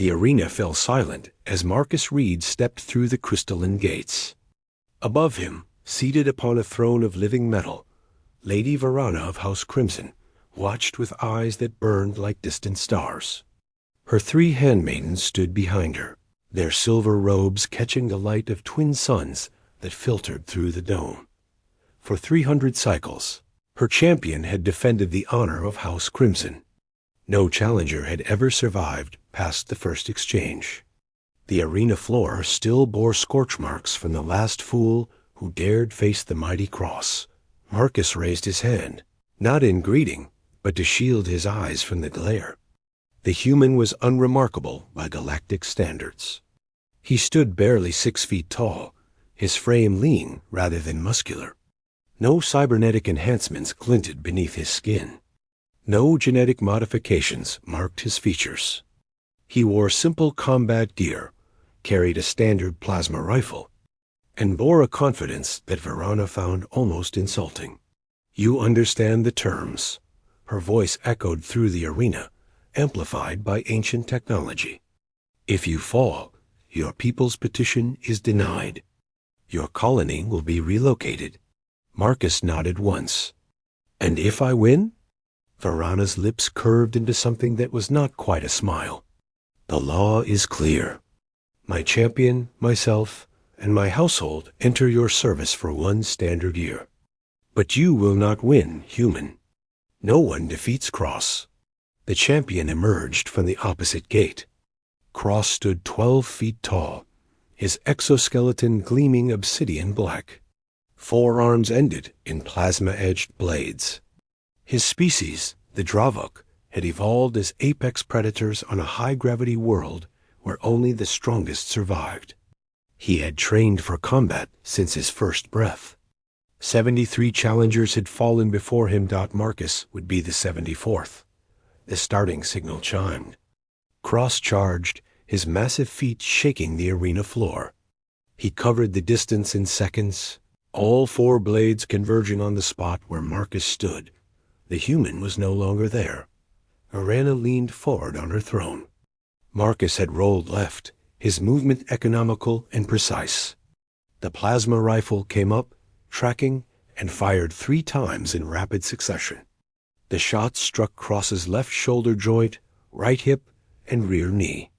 The arena fell silent as Marcus Reed stepped through the crystalline gates. Above him, seated upon a throne of living metal, Lady Varana of House Crimson watched with eyes that burned like distant stars. Her 3 handmaidens stood behind her, their silver robes catching the light of twin suns that filtered through the dome. For 300 cycles, her champion had defended the honor of House Crimson. No challenger had ever survived past the first exchange. The arena floor still bore scorch marks from the last fool who dared face the mighty cross. Marcus raised his hand, not in greeting, but to shield his eyes from the glare. The human was unremarkable by galactic standards. He stood barely 6 feet tall, his frame lean rather than muscular. No cybernetic enhancements glinted beneath his skin. No genetic modifications marked his features. He wore simple combat gear, carried a standard plasma rifle, and bore a confidence that Varana found almost insulting. "You understand the terms." Her voice echoed through the arena, amplified by ancient technology. "If you fall, your people's petition is denied. Your colony will be relocated." Marcus nodded once. "And if I win?" Varana's lips curved into something that was not quite a smile. "The law is clear. My champion, myself, and my household enter your service for 1 standard year. But you will not win, human. No one defeats Cross." The champion emerged from the opposite gate. Cross stood 12 feet tall, his exoskeleton gleaming obsidian black. 4 arms ended in plasma-edged blades. His species, the Dravok, had evolved as apex predators on a high-gravity world where only the strongest survived. He had trained for combat since his first breath. 73 challengers had fallen before him. Marcus would be the 74th. The starting signal chimed. Cross charged, his massive feet shaking the arena floor. He covered the distance in seconds, all 4 blades converging on the spot where Marcus stood. The human was no longer there. Arana leaned forward on her throne. Marcus had rolled left, his movement economical and precise. The plasma rifle came up, tracking, and fired 3 times in rapid succession. The shots struck Cross's left shoulder joint, right hip, and rear knee.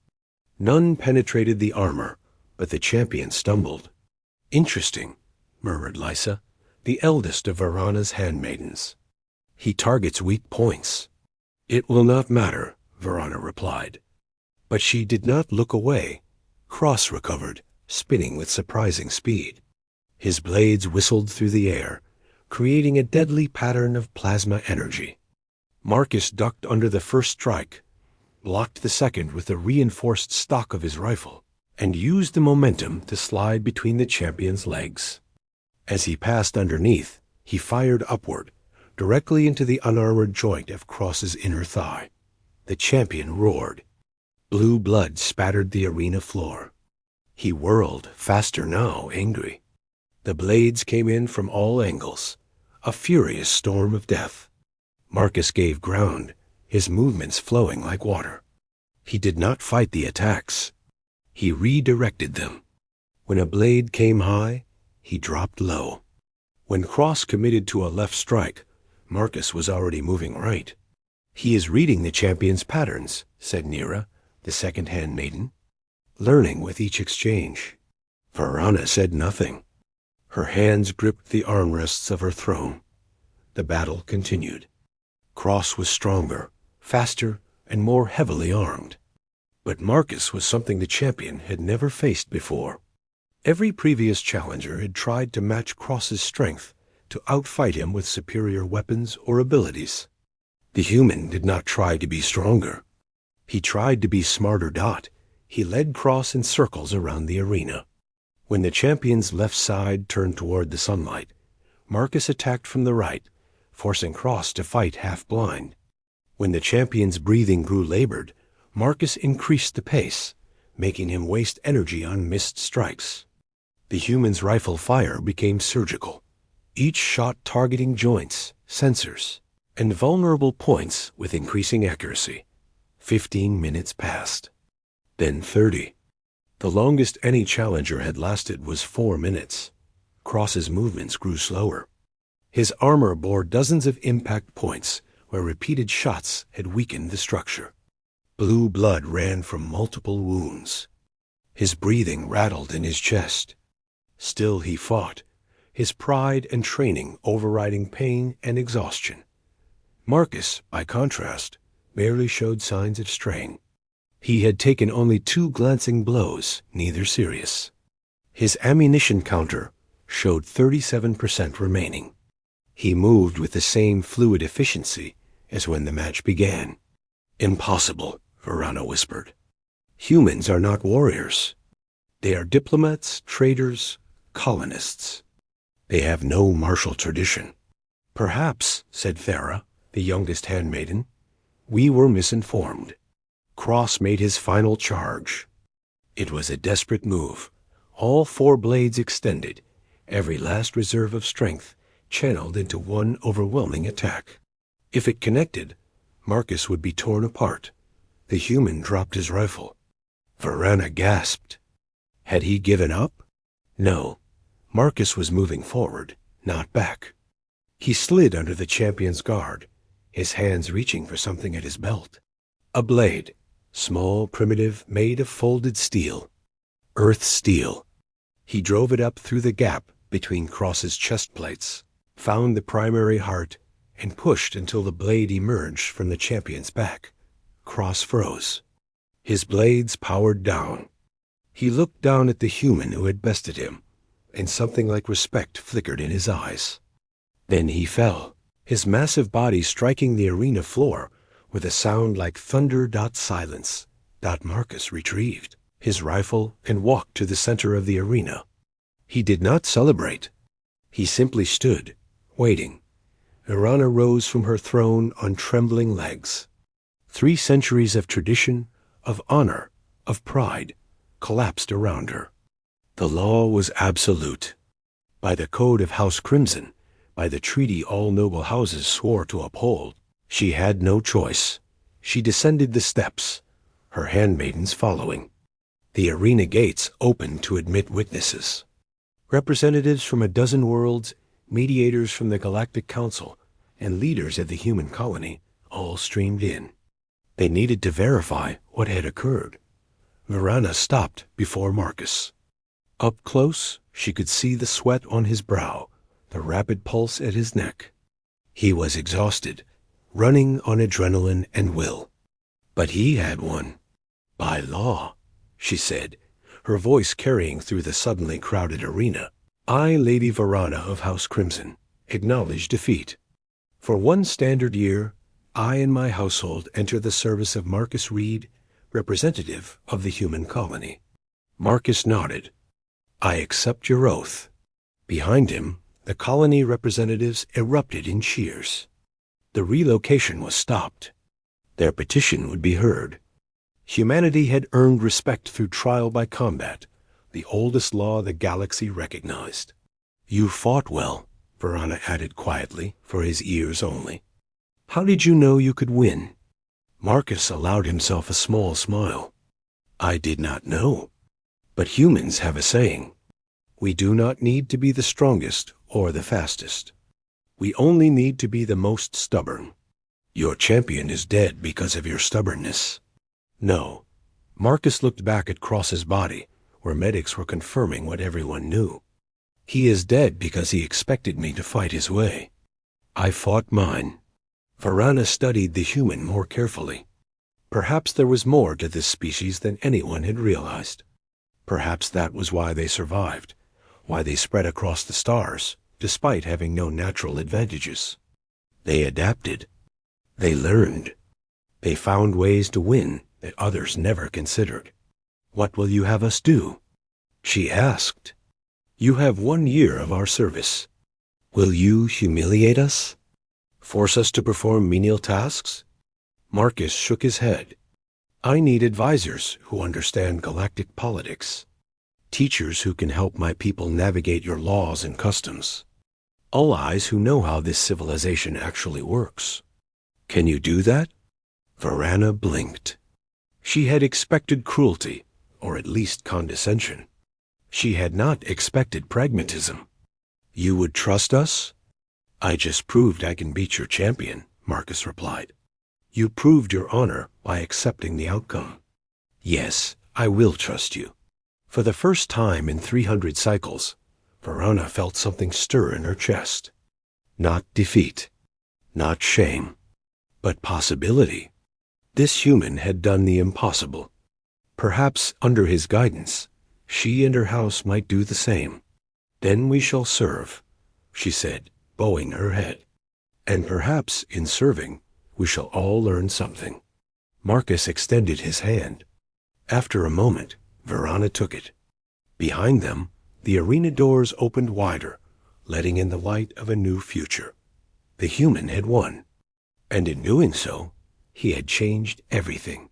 None penetrated the armor, but the champion stumbled. "Interesting," murmured Lysa, the eldest of Varana's handmaidens. "He targets weak points." "It will not matter," Varana replied. But she did not look away. Cross recovered, spinning with surprising speed. His blades whistled through the air, creating a deadly pattern of plasma energy. Marcus ducked under the first strike, blocked the second with the reinforced stock of his rifle, and used the momentum to slide between the champion's legs. As he passed underneath, he fired upward, directly into the unarmored joint of Cross's inner thigh. The champion roared. Blue blood spattered the arena floor. He whirled, faster now, angry. The blades came in from all angles, a furious storm of death. Marcus gave ground, his movements flowing like water. He did not fight the attacks. He redirected them. When a blade came high, he dropped low. When Cross committed to a left strike, Marcus was already moving right. "He is reading the champion's patterns," said Nira, the second handmaiden, "learning with each exchange." Varana said nothing. Her hands gripped the armrests of her throne. The battle continued. Cross was stronger, faster, and more heavily armed. But Marcus was something the champion had never faced before. Every previous challenger had tried to match Cross's strength, to outfight him with superior weapons or abilities. The human did not try to be stronger. He tried to be smarter. He led Cross in circles around the arena. When the champion's left side turned toward the sunlight, Marcus attacked from the right, forcing Cross to fight half-blind. When the champion's breathing grew labored, Marcus increased the pace, making him waste energy on missed strikes. The human's rifle fire became surgical, each shot targeting joints, sensors, and vulnerable points with increasing accuracy. 15 minutes passed. then 30. The longest any challenger had lasted was 4 minutes. Cross's movements grew slower. His armor bore dozens of impact points where repeated shots had weakened the structure. Blue blood ran from multiple wounds. His breathing rattled in his chest. Still he fought, his pride and training overriding pain and exhaustion. Marcus, by contrast, barely showed signs of strain. He had taken only 2 glancing blows, neither serious. His ammunition counter showed 37% remaining. He moved with the same fluid efficiency as when the match began. "Impossible," Varana whispered. "Humans are not warriors. They are diplomats, traders, colonists. They have no martial tradition." "Perhaps," said Farah, the youngest handmaiden, "we were misinformed." Cross made his final charge. It was a desperate move. All 4 blades extended, every last reserve of strength channeled into one overwhelming attack. If it connected, Marcus would be torn apart. The human dropped his rifle. Varana gasped. Had he given up? No. Marcus was moving forward, not back. He slid under the champion's guard, his hands reaching for something at his belt. A blade, small, primitive, made of folded steel. Earth steel. He drove it up through the gap between Cross's chest plates, found the primary heart, and pushed until the blade emerged from the champion's back. Cross froze. His blades powered down. He looked down at the human who had bested him, and something like respect flickered in his eyes. Then he fell, his massive body striking the arena floor with a sound like thunder. Silence. Marcus retrieved his rifle and walked to the center of the arena. He did not celebrate. He simply stood, waiting. Varana rose from her throne on trembling legs. 3 centuries of tradition, of honor, of pride, collapsed around her. The law was absolute. By the code of House Crimson, by the treaty all noble houses swore to uphold, she had no choice. She descended the steps, her handmaidens following. The arena gates opened to admit witnesses. Representatives from a dozen worlds, mediators from the Galactic Council, and leaders of the human colony all streamed in. They needed to verify what had occurred. Varana stopped before Marcus. Up close, she could see the sweat on his brow, the rapid pulse at his neck. He was exhausted, running on adrenaline and will. But he had won. By law, she said, her voice carrying through the suddenly crowded arena. I, Lady Varana of House Crimson, acknowledge defeat. For 1 standard year, I and my household enter the service of Marcus Reed, representative of the human colony. Marcus nodded. I accept your oath. Behind him, the colony representatives erupted in cheers. The relocation was stopped. Their petition would be heard. Humanity had earned respect through trial by combat, the oldest law the galaxy recognized. You fought well, Varana added quietly, for his ears only. How did you know you could win? Marcus allowed himself a small smile. I did not know. But humans have a saying. We do not need to be the strongest or the fastest. We only need to be the most stubborn. Your champion is dead because of your stubbornness. No. Marcus looked back at Cross's body, where medics were confirming what everyone knew. He is dead because he expected me to fight his way. I fought mine. Varana studied the human more carefully. Perhaps there was more to this species than anyone had realized. Perhaps that was why they survived, why they spread across the stars, despite having no natural advantages. They adapted. They learned. They found ways to win that others never considered. What will you have us do? She asked. You have 1 year of our service. Will you humiliate us? Force us to perform menial tasks? Marcus shook his head. I need advisors who understand galactic politics. Teachers who can help my people navigate your laws and customs. Allies who know how this civilization actually works. Can you do that? Varana blinked. She had expected cruelty, or at least condescension. She had not expected pragmatism. "You would trust us?" "I just proved I can beat your champion," Marcus replied. "You proved your honor by accepting the outcome." "Yes, I will trust you." For the first time in 300 cycles, Varana felt something stir in her chest. Not defeat, not shame, but possibility. This human had done the impossible. Perhaps under his guidance, she and her house might do the same. "Then we shall serve," she said, bowing her head. "And perhaps in serving, we shall all learn something." Marcus extended his hand. After a moment, Varana took it. Behind them, the arena doors opened wider, letting in the light of a new future. The human had won, and in doing so, he had changed everything.